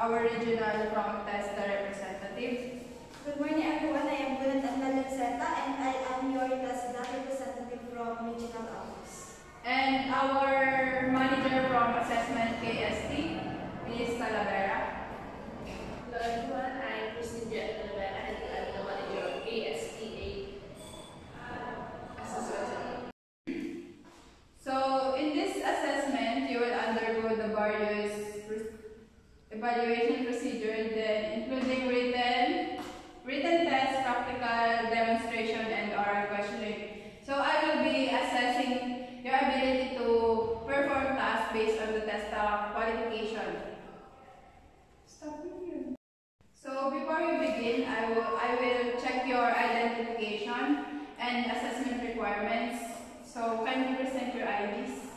our regional from tester representative. Good morning everyone, I am Gunat Anlalunseta and I am your TESDA representative from regional office. And our manager from assessment KST, Ms. Talavera. Hello everyone, I am Christine Talavera and I am the manager of KSTA assessment. So in this assessment, you will undergo the various evaluation procedures, then including written test, practical demonstration, and oral questioning. So I will be assessing your ability to perform tasks based on the test qualification. Stop here. So before we begin, I will check your identification and assessment requirements. So can you present your IDs?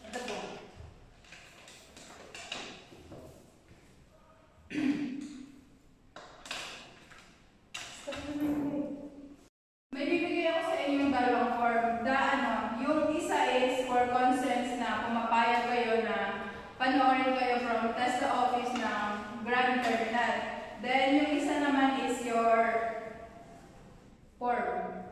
Ito po. May bibigay ako sa inyong dalawang form. Yung isa is for consents na pumapayag kayo na panoorin kayo from test office ng Grand Terminal. Then yung isa naman is your form.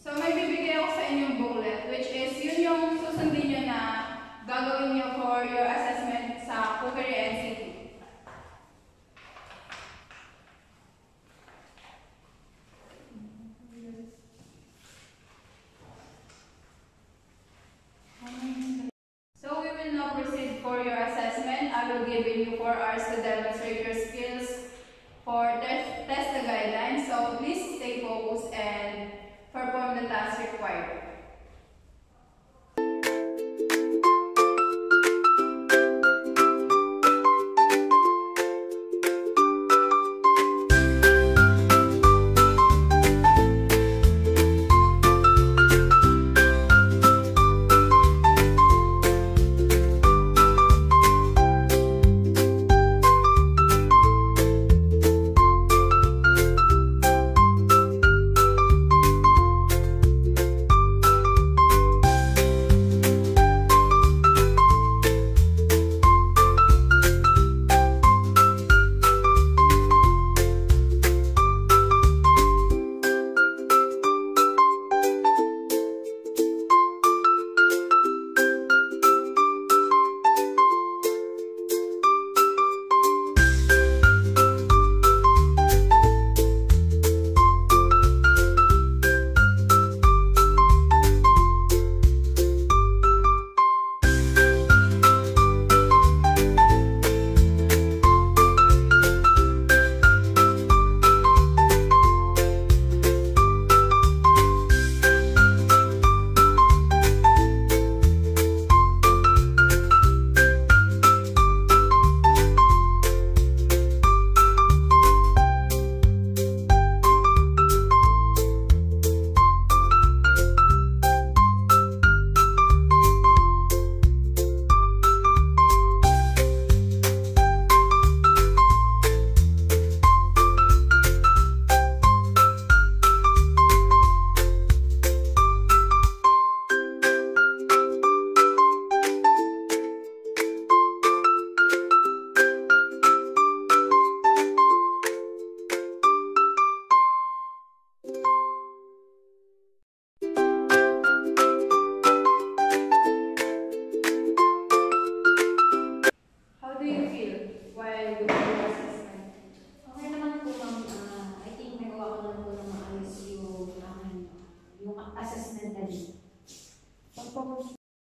So may bibigay ako sa inyong booklet, which is yun yung susundin nyo na gagawin nyo for your assessment sa Cookery NCT. So we will now proceed for your assessment. I will give you 4 hours to demonstrate your skills for test the guidelines. So please stay focused and perform the task required.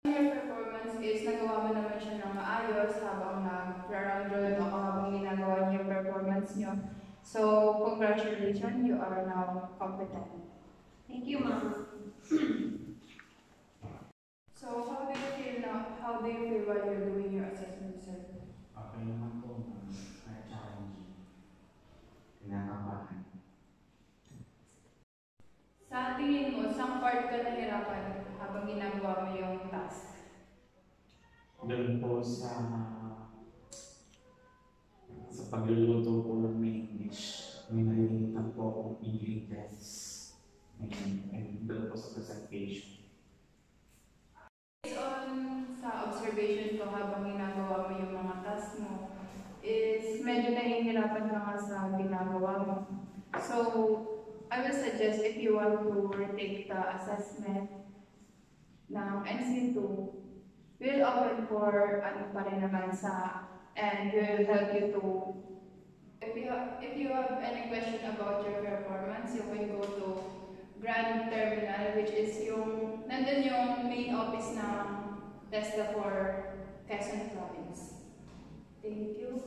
Your performance is nagawa mo naman siya ng maayos habang nag-round road ako habang ginagawa niyo yung performance niyo. So, congratulations, you are now competent. Thank you, ma'am. So, how do you feel now? How do you feel while you're doing your assessment, sir? Okay naman po, challenging. Kinakabahan. Sa tingin mo, saan part ka nahirapan habang ginagawa mo yung task? Doon po sa Sa pagluluto po ng main dish, may nalilitan po akong ingredients. And doon po sa presentation. Based on sa observation ko habang ginagawa mo yung mga task mo, is medyo nahihirapan ka nga sa ginagawa mo. So, I will suggest if you want to retake the assessment ng NC2, we'll open for ano pa rin naman sa, and we'll help you to, if you have any question about your performance, you can go to Grand Terminal, which is yung, nandun yung main office ng TESDA for Quezon Province. Thank you.